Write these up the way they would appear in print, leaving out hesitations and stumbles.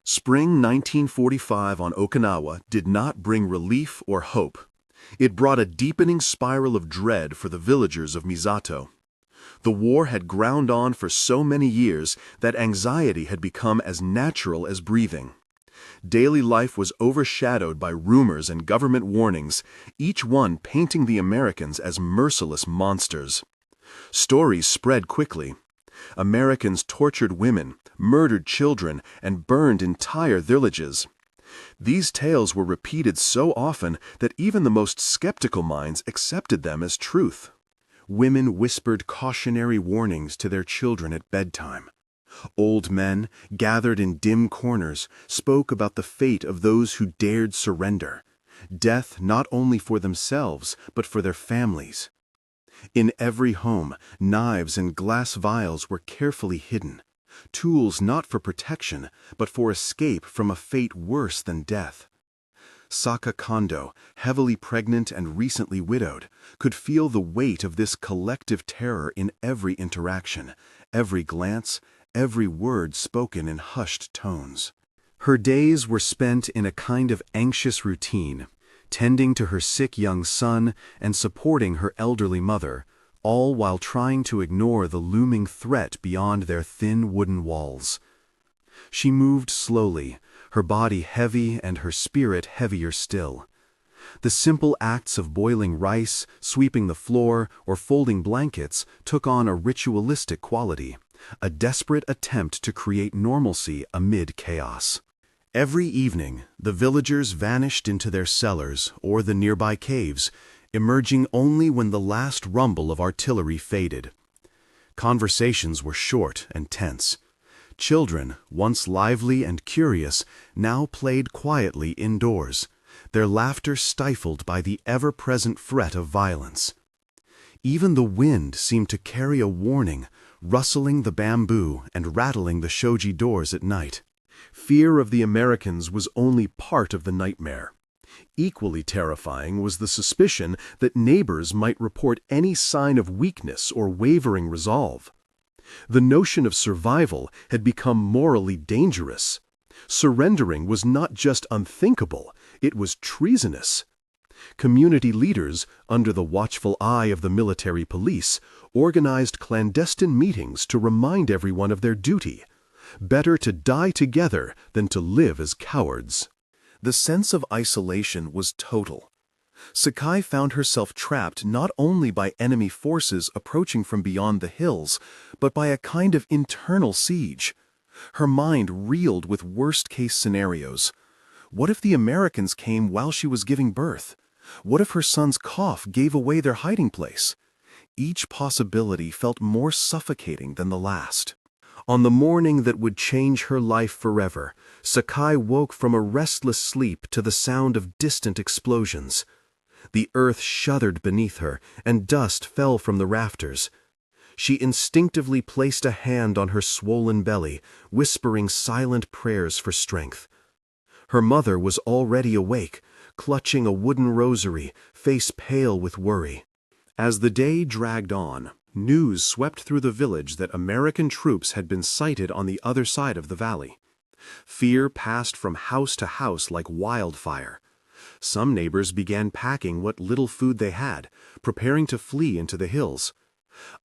Spring 1945 on Okinawa did not bring relief or hope. It brought a deepening spiral of dread for the villagers of Misato. The war had ground on for so many years that anxiety had become as natural as breathing. Daily life was overshadowed by rumors and government warnings, each one painting the Americans as merciless monsters. Stories spread quickly. Americans tortured women, murdered children, and burned entire villages. These tales were repeated so often that even the most skeptical minds accepted them as truth. Women whispered cautionary warnings to their children at bedtime. Old men, gathered in dim corners, spoke about the fate of those who dared surrender, death not only for themselves but for their families. In every home, knives and glass vials were carefully hidden, tools not for protection, but for escape from a fate worse than death. Saka Kondo, heavily pregnant and recently widowed, could feel the weight of this collective terror in every interaction, every glance, every word spoken in hushed tones. Her days were spent in a kind of anxious routine, tending to her sick young son and supporting her elderly mother, all while trying to ignore the looming threat beyond their thin wooden walls. She moved slowly, her body heavy and her spirit heavier still. The simple acts of boiling rice, sweeping the floor, or folding blankets took on a ritualistic quality, a desperate attempt to create normalcy amid chaos. Every evening, the villagers vanished into their cellars or the nearby caves, emerging only when the last rumble of artillery faded. Conversations were short and tense. Children, once lively and curious, now played quietly indoors, their laughter stifled by the ever-present threat of violence. Even the wind seemed to carry a warning, rustling the bamboo and rattling the shoji doors at night. Fear of the Americans was only part of the nightmare. Equally terrifying was the suspicion that neighbors might report any sign of weakness or wavering resolve. The notion of survival had become morally dangerous. Surrendering was not just unthinkable, it was treasonous. Community leaders, under the watchful eye of the military police, organized clandestine meetings to remind everyone of their duty. Better to die together than to live as cowards. The sense of isolation was total. Sakai found herself trapped not only by enemy forces approaching from beyond the hills, but by a kind of internal siege. Her mind reeled with worst-case scenarios. What if the Americans came while she was giving birth? What if her son's cough gave away their hiding place? Each possibility felt more suffocating than the last. On the morning that would change her life forever, Sakai woke from a restless sleep to the sound of distant explosions. The earth shuddered beneath her, and dust fell from the rafters. She instinctively placed a hand on her swollen belly, whispering silent prayers for strength. Her mother was already awake, clutching a wooden rosary, face pale with worry. As the day dragged on, news swept through the village that American troops had been sighted on the other side of the valley. Fear passed from house to house like wildfire. Some neighbors began packing what little food they had, preparing to flee into the hills.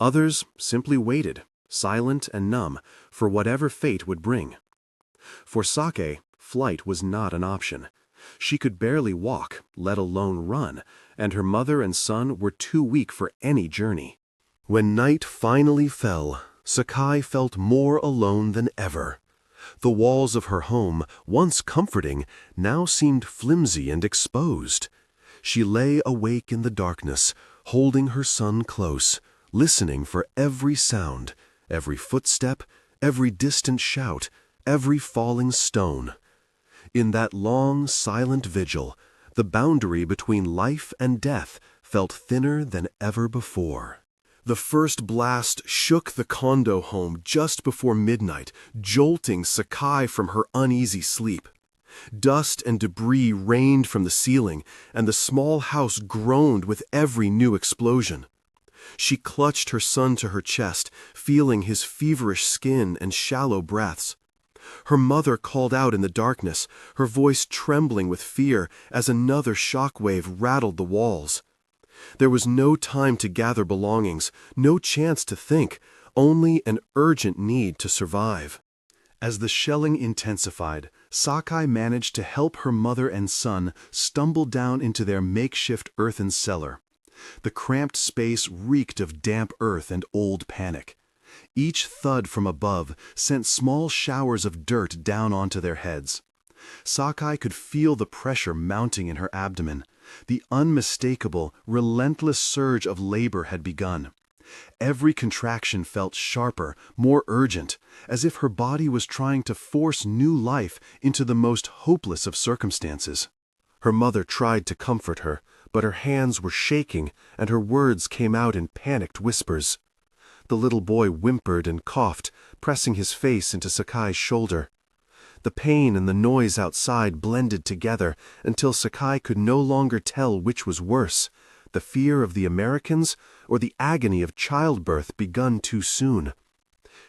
Others simply waited, silent and numb, for whatever fate would bring. For Sake, flight was not an option. She could barely walk, let alone run, and her mother and son were too weak for any journey. When night finally fell, Sakai felt more alone than ever. The walls of her home, once comforting, now seemed flimsy and exposed. She lay awake in the darkness, holding her son close, listening for every sound, every footstep, every distant shout, every falling stone. In that long, silent vigil, the boundary between life and death felt thinner than ever before. The first blast shook the Kondo home just before midnight, jolting Sakai from her uneasy sleep. Dust and debris rained from the ceiling, and the small house groaned with every new explosion. She clutched her son to her chest, feeling his feverish skin and shallow breaths. Her mother called out in the darkness, her voice trembling with fear as another shockwave rattled the walls. There was no time to gather belongings, no chance to think, only an urgent need to survive. As the shelling intensified, Sakai managed to help her mother and son stumble down into their makeshift earthen cellar. The cramped space reeked of damp earth and old panic. Each thud from above sent small showers of dirt down onto their heads. Sakai could feel the pressure mounting in her abdomen. The unmistakable, relentless surge of labor had begun. Every contraction felt sharper, more urgent, as if her body was trying to force new life into the most hopeless of circumstances. Her mother tried to comfort her, but her hands were shaking and her words came out in panicked whispers. The little boy whimpered and coughed, pressing his face into Sakai's shoulder. The pain and the noise outside blended together until Sakai could no longer tell which was worse, the fear of the Americans or the agony of childbirth begun too soon.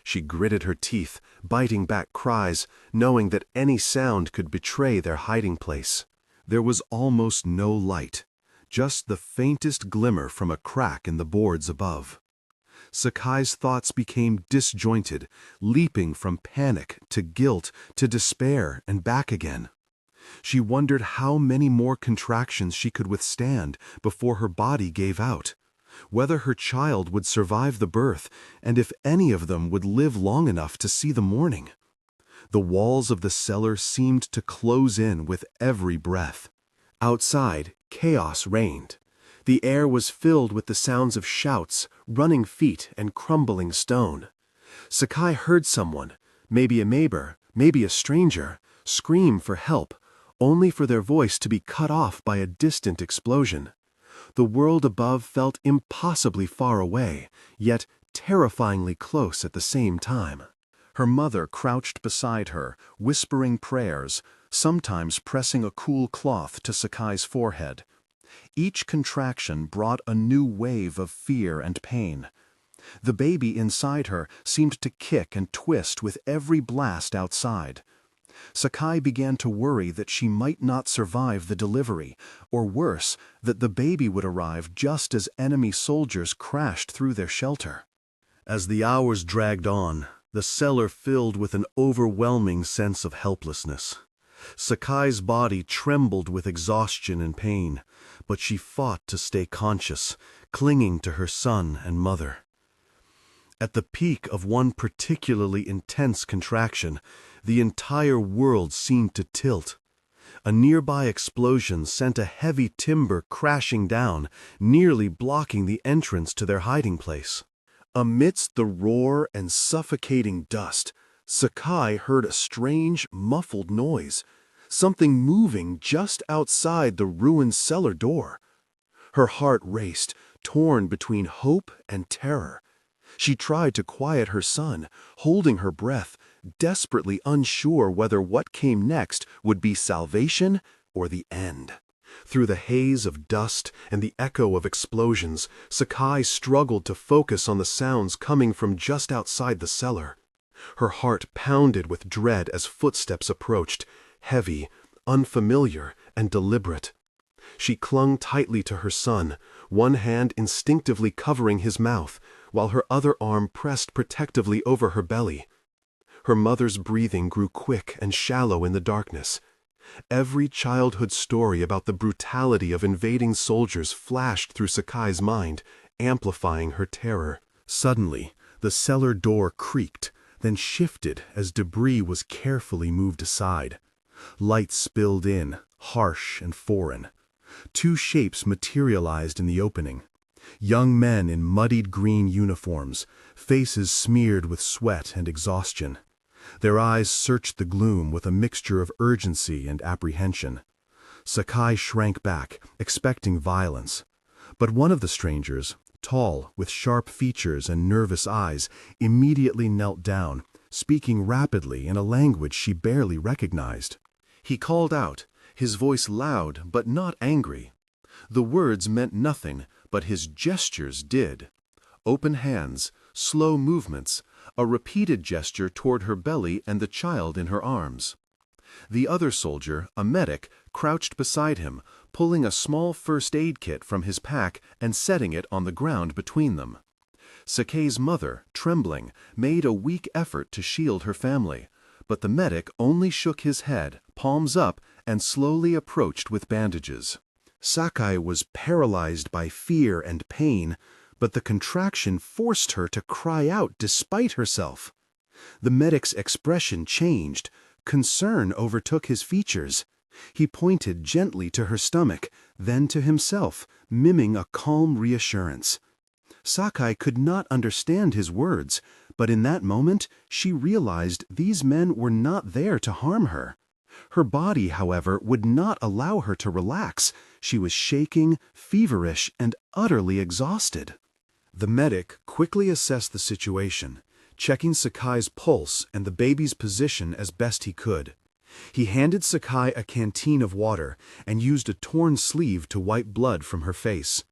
She gritted her teeth, biting back cries, knowing that any sound could betray their hiding place. There was almost no light, just the faintest glimmer from a crack in the boards above. Sakai's thoughts became disjointed, leaping from panic to guilt to despair and back again. She wondered how many more contractions she could withstand before her body gave out, whether her child would survive the birth, and if any of them would live long enough to see the morning. The walls of the cellar seemed to close in with every breath. Outside, chaos reigned. The air was filled with the sounds of shouts, running feet, and crumbling stone. Sakai heard someone, maybe a neighbor, maybe a stranger, scream for help, only for their voice to be cut off by a distant explosion. The world above felt impossibly far away, yet terrifyingly close at the same time. Her mother crouched beside her, whispering prayers, sometimes pressing a cool cloth to Sakai's forehead. Each contraction brought a new wave of fear and pain. The baby inside her seemed to kick and twist with every blast outside. Sakai began to worry that she might not survive the delivery, or worse, that the baby would arrive just as enemy soldiers crashed through their shelter. As the hours dragged on, the cellar filled with an overwhelming sense of helplessness. Sakai's body trembled with exhaustion and pain, but she fought to stay conscious, clinging to her son and mother. At the peak of one particularly intense contraction, the entire world seemed to tilt. A nearby explosion sent a heavy timber crashing down, nearly blocking the entrance to their hiding place. Amidst the roar and suffocating dust, Sakai heard a strange, muffled noise, something moving just outside the ruined cellar door. Her heart raced, torn between hope and terror. She tried to quiet her son, holding her breath, desperately unsure whether what came next would be salvation or the end. Through the haze of dust and the echo of explosions, Sakai struggled to focus on the sounds coming from just outside the cellar. Her heart pounded with dread as footsteps approached, heavy, unfamiliar, and deliberate. She clung tightly to her son, one hand instinctively covering his mouth, while her other arm pressed protectively over her belly. Her mother's breathing grew quick and shallow in the darkness. Every childhood story about the brutality of invading soldiers flashed through Sakai's mind, amplifying her terror. Suddenly, the cellar door creaked, then shifted as debris was carefully moved aside. Light spilled in, harsh and foreign. Two shapes materialized in the opening. Young men in muddied green uniforms, faces smeared with sweat and exhaustion. Their eyes searched the gloom with a mixture of urgency and apprehension. Sakai shrank back, expecting violence. But one of the strangers, tall, with sharp features and nervous eyes, immediately knelt down, speaking rapidly in a language she barely recognized. He called out, his voice loud but not angry. The words meant nothing, but his gestures did. Open hands, slow movements, a repeated gesture toward her belly and the child in her arms. The other soldier, a medic, crouched beside him, pulling a small first aid kit from his pack and setting it on the ground between them. Sakei's mother, trembling, made a weak effort to shield her family, but the medic only shook his head, palms up, and slowly approached with bandages. Sakai was paralyzed by fear and pain, but the contraction forced her to cry out despite herself. The medic's expression changed. Concern overtook his features. He pointed gently to her stomach, then to himself, miming a calm reassurance. Sakai could not understand his words, but in that moment she realized these men were not there to harm her. Her body, however, would not allow her to relax. She was shaking, feverish, and utterly exhausted. The medic quickly assessed the situation, checking Sakai's pulse and the baby's position as best he could. He handed Sakai a canteen of water and used a torn sleeve to wipe blood from her face.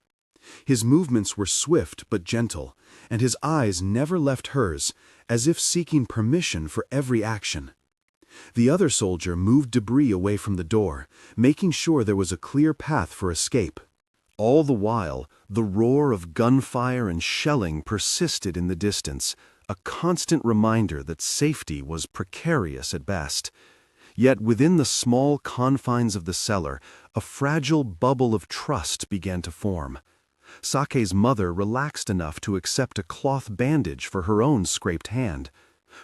His movements were swift but gentle, and his eyes never left hers, as if seeking permission for every action. The other soldier moved debris away from the door, making sure there was a clear path for escape. All the while, the roar of gunfire and shelling persisted in the distance, a constant reminder that safety was precarious at best. Yet within the small confines of the cellar, a fragile bubble of trust began to form. Sakei's mother relaxed enough to accept a cloth bandage for her own scraped hand.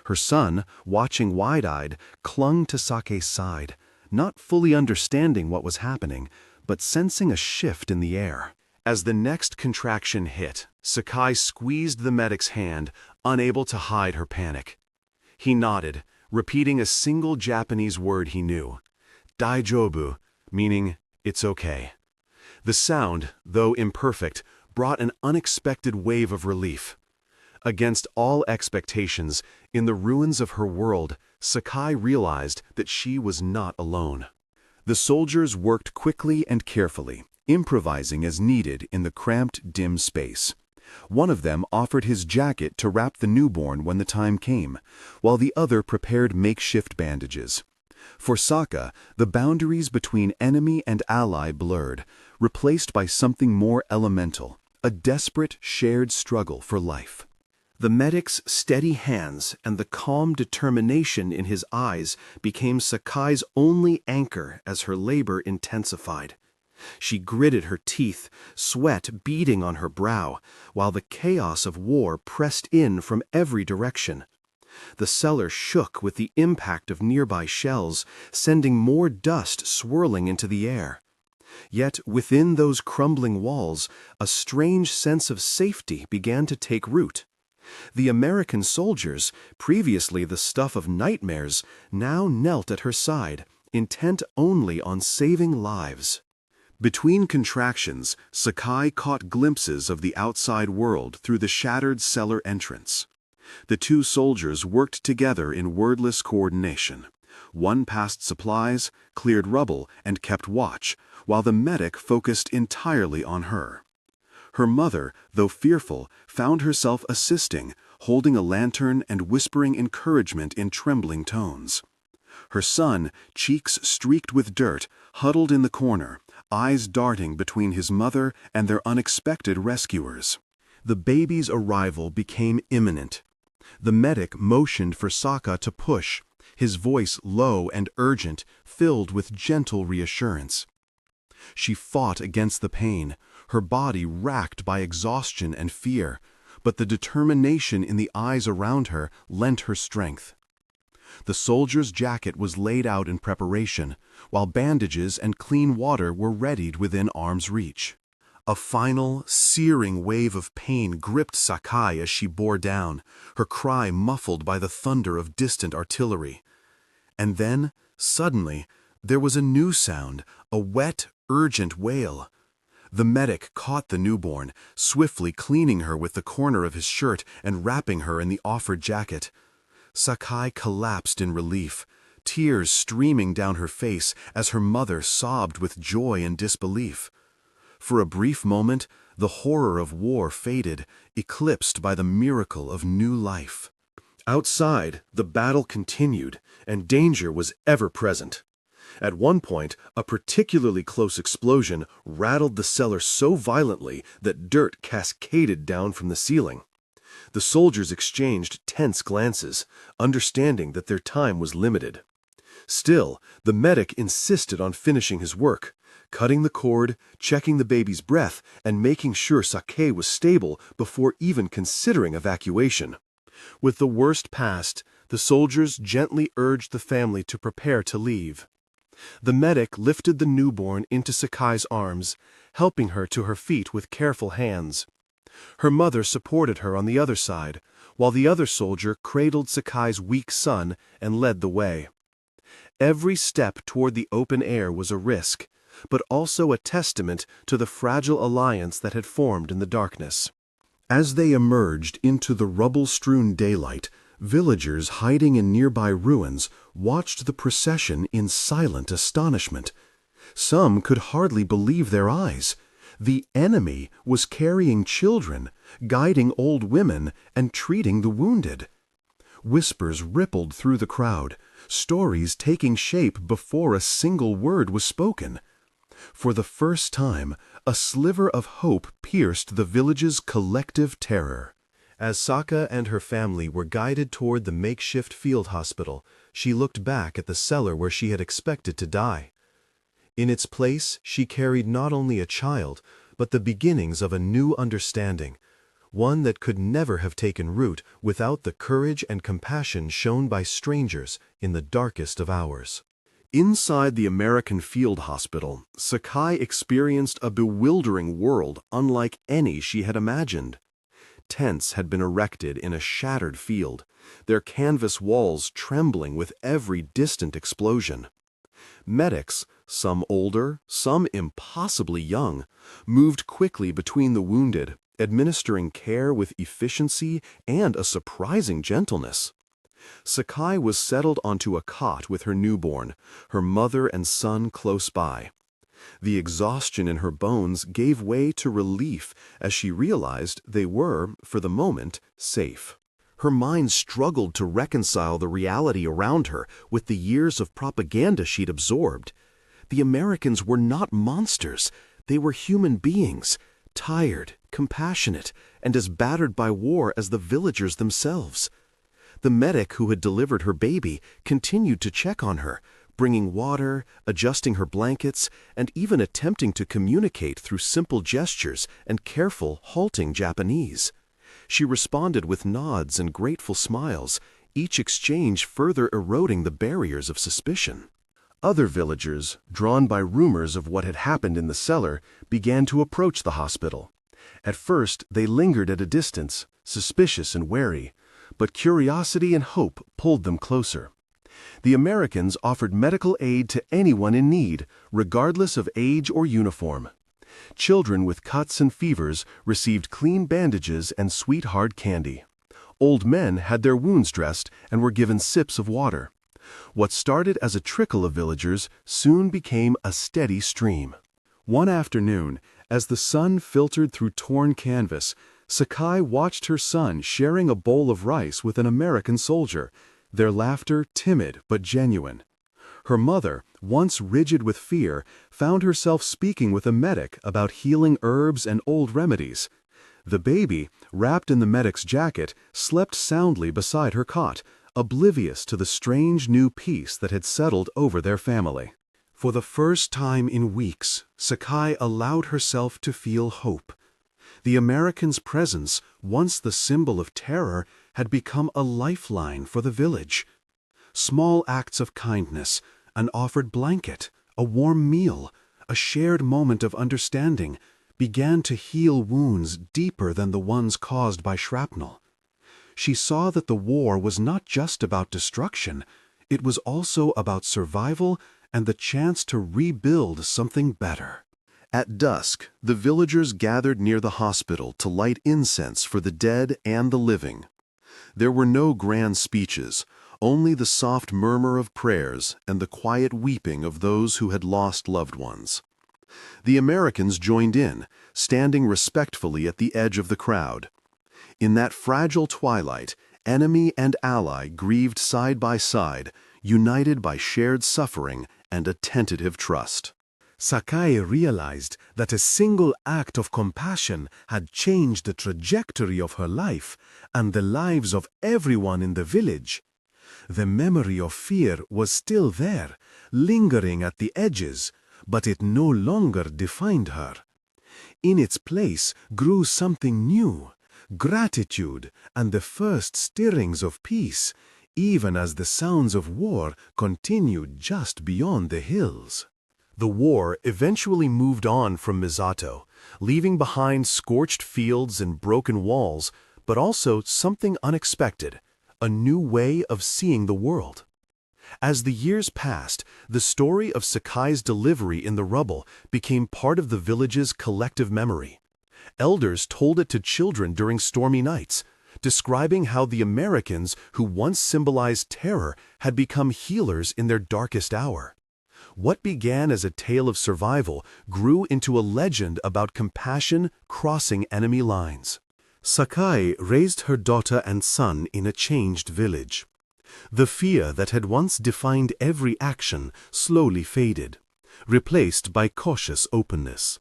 Her son, watching wide-eyed, clung to Sakei's side, not fully understanding what was happening, but sensing a shift in the air. As the next contraction hit, Sakai squeezed the medic's hand, unable to hide her panic. He nodded, repeating a single Japanese word he knew, "Daijoubu," meaning, "it's okay." The sound, though imperfect, brought an unexpected wave of relief. Against all expectations, in the ruins of her world, Sakai realized that she was not alone. The soldiers worked quickly and carefully, improvising as needed in the cramped, dim space. One of them offered his jacket to wrap the newborn when the time came, while the other prepared makeshift bandages. For Saka, the boundaries between enemy and ally blurred, replaced by something more elemental, a desperate, shared struggle for life. The medic's steady hands and the calm determination in his eyes became Sakai's only anchor as her labor intensified. She gritted her teeth, sweat beading on her brow, while the chaos of war pressed in from every direction. The cellar shook with the impact of nearby shells, sending more dust swirling into the air. Yet within those crumbling walls, a strange sense of safety began to take root. The American soldiers, previously the stuff of nightmares, now knelt at her side, intent only on saving lives. Between contractions, Sakai caught glimpses of the outside world through the shattered cellar entrance. The two soldiers worked together in wordless coordination. One passed supplies, cleared rubble, and kept watch, while the medic focused entirely on her. Her mother, though fearful, found herself assisting, holding a lantern and whispering encouragement in trembling tones. Her son, cheeks streaked with dirt, huddled in the corner, eyes darting between his mother and their unexpected rescuers. The baby's arrival became imminent. The medic motioned for Saka to push, his voice low and urgent, filled with gentle reassurance. She fought against the pain, her body racked by exhaustion and fear, but the determination in the eyes around her lent her strength. The soldier's jacket was laid out in preparation, while bandages and clean water were readied within arm's reach. A final, searing wave of pain gripped Sakai as she bore down, her cry muffled by the thunder of distant artillery. And then, suddenly, there was a new sound, a wet, urgent wail. The medic caught the newborn, swiftly cleaning her with the corner of his shirt and wrapping her in the offered jacket. Sakai collapsed in relief, tears streaming down her face as her mother sobbed with joy and disbelief. For a brief moment, the horror of war faded, eclipsed by the miracle of new life. Outside, the battle continued, and danger was ever present. At one point, a particularly close explosion rattled the cellar so violently that dirt cascaded down from the ceiling. The soldiers exchanged tense glances, understanding that their time was limited. Still, the medic insisted on finishing his work, cutting the cord, checking the baby's breath, and making sure Sake was stable before even considering evacuation. With the worst past, the soldiers gently urged the family to prepare to leave. The medic lifted the newborn into Sakai's arms, helping her to her feet with careful hands. Her mother supported her on the other side, while the other soldier cradled Sakai's weak son and led the way. Every step toward the open air was a risk, but also a testament to the fragile alliance that had formed in the darkness. As they emerged into the rubble-strewn daylight, villagers hiding in nearby ruins watched the procession in silent astonishment. Some could hardly believe their eyes. The enemy was carrying children, guiding old women, and treating the wounded. Whispers rippled through the crowd, stories taking shape before a single word was spoken. For the first time, a sliver of hope pierced the village's collective terror. As Saka and her family were guided toward the makeshift field hospital, she looked back at the cellar where she had expected to die. In its place, she carried not only a child, but the beginnings of a new understanding, one that could never have taken root without the courage and compassion shown by strangers in the darkest of hours. Inside the American field hospital, Sakai experienced a bewildering world unlike any she had imagined. Tents had been erected in a shattered field, their canvas walls trembling with every distant explosion. Medics, some older, some impossibly young, moved quickly between the wounded, administering care with efficiency and a surprising gentleness. Sakai was settled onto a cot with her newborn, her mother and son close by. The exhaustion in her bones gave way to relief as she realized they were, for the moment, safe. Her mind struggled to reconcile the reality around her with the years of propaganda she'd absorbed. The Americans were not monsters. They were human beings, tired, compassionate, and as battered by war as the villagers themselves. The medic who had delivered her baby continued to check on her, bringing water, adjusting her blankets, and even attempting to communicate through simple gestures and careful, halting Japanese. She responded with nods and grateful smiles, each exchange further eroding the barriers of suspicion. Other villagers, drawn by rumors of what had happened in the cellar, began to approach the hospital. At first, they lingered at a distance, suspicious and wary, but curiosity and hope pulled them closer. The Americans offered medical aid to anyone in need, regardless of age or uniform. Children with cuts and fevers received clean bandages and sweet hard candy. Old men had their wounds dressed and were given sips of water. What started as a trickle of villagers soon became a steady stream. One afternoon, as the sun filtered through torn canvas, Sakai watched her son sharing a bowl of rice with an American soldier, their laughter timid but genuine. Her mother, once rigid with fear, found herself speaking with a medic about healing herbs and old remedies. The baby, wrapped in the medic's jacket, slept soundly beside her cot, oblivious to the strange new peace that had settled over their family. For the first time in weeks, Sakai allowed herself to feel hope. The American's presence, once the symbol of terror, had become a lifeline for the village. Small acts of kindness, an offered blanket, a warm meal, a shared moment of understanding, began to heal wounds deeper than the ones caused by shrapnel. She saw that the war was not just about destruction, it was also about survival and the chance to rebuild something better. At dusk, the villagers gathered near the hospital to light incense for the dead and the living. There were no grand speeches, only the soft murmur of prayers and the quiet weeping of those who had lost loved ones. The Americans joined in, standing respectfully at the edge of the crowd. In that fragile twilight, Enemy and ally grieved side by side, united by shared suffering and a tentative trust. Sakai realized that a single act of compassion had changed the trajectory of her life and the lives of everyone in the village. The memory of fear was still there, lingering at the edges, but it no longer defined her. In its place grew something new, gratitude and the first stirrings of peace, even as the sounds of war continued just beyond the hills. The war eventually moved on from Misato, leaving behind scorched fields and broken walls, but also something unexpected, a new way of seeing the world. As the years passed, the story of Sakai's delivery in the rubble became part of the village's collective memory. Elders told it to children during stormy nights, describing how the Americans who once symbolized terror had become healers in their darkest hour. What began as a tale of survival grew into a legend about compassion crossing enemy lines. Sakai raised her daughter and son in a changed village. The fear that had once defined every action slowly faded, replaced by cautious openness.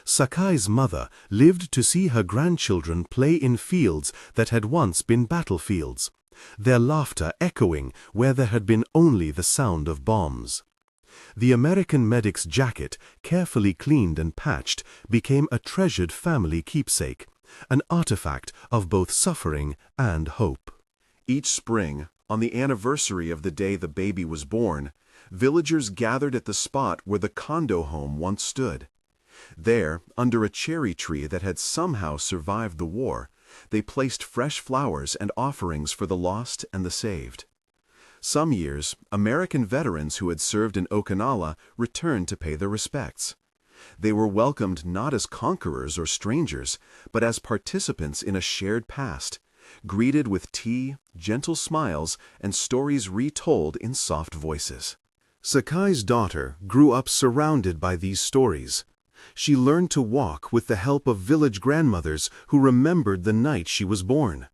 Sakai's mother lived to see her grandchildren play in fields that had once been battlefields, their laughter echoing where there had been only the sound of bombs. The American medic's jacket, carefully cleaned and patched, became a treasured family keepsake, an artifact of both suffering and hope. Each spring, on the anniversary of the day the baby was born, villagers gathered at the spot where the condo home once stood. There, under a cherry tree that had somehow survived the war, they placed fresh flowers and offerings for the lost and the saved. Some years, American veterans who had served in Okinawa returned to pay their respects. They were welcomed not as conquerors or strangers, but as participants in a shared past, greeted with tea, gentle smiles, and stories retold in soft voices. Sakai's daughter grew up surrounded by these stories. She learned to walk with the help of village grandmothers who remembered the night she was born.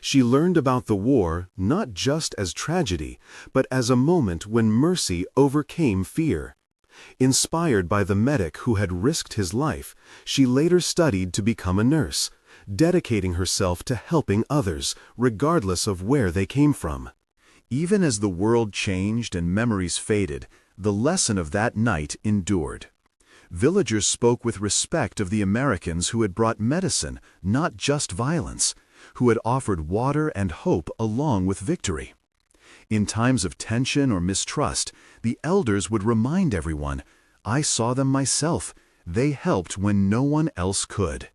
She learned about the war not just as tragedy, but as a moment when mercy overcame fear. Inspired by the medic who had risked his life, she later studied to become a nurse, dedicating herself to helping others, regardless of where they came from. Even as the world changed and memories faded, the lesson of that night endured. Villagers spoke with respect of the Americans who had brought medicine, not just violence, who had offered water and hope along with victory. In times of tension or mistrust, the elders would remind everyone, "I saw them myself. They helped when no one else could."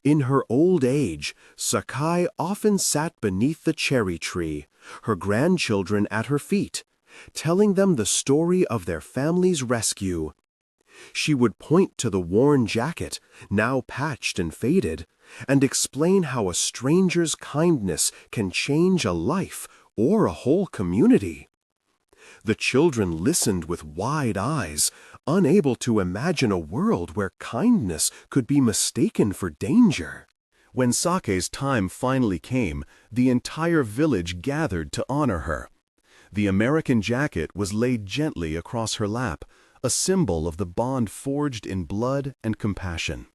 In her old age, Sakai often sat beneath the cherry tree, her grandchildren at her feet, telling them the story of their family's rescue. She would point to the worn jacket, now patched and faded, and explain how a stranger's kindness can change a life or a whole community. The children listened with wide eyes, unable to imagine a world where kindness could be mistaken for danger. When Sake's time finally came, the entire village gathered to honor her. The American jacket was laid gently across her lap, a symbol of the bond forged in blood and compassion.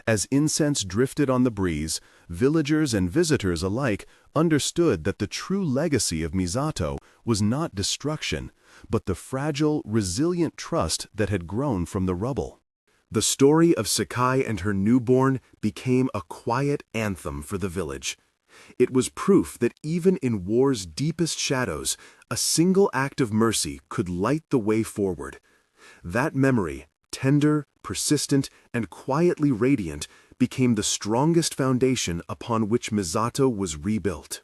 As incense drifted on the breeze, villagers and visitors alike understood that the true legacy of Misato was not destruction, but the fragile, resilient trust that had grown from the rubble. The story of Sakai and her newborn became a quiet anthem for the village. It was proof that even in war's deepest shadows, a single act of mercy could light the way forward. That memory, tender, persistent, and quietly radiant, became the strongest foundation upon which Misato was rebuilt.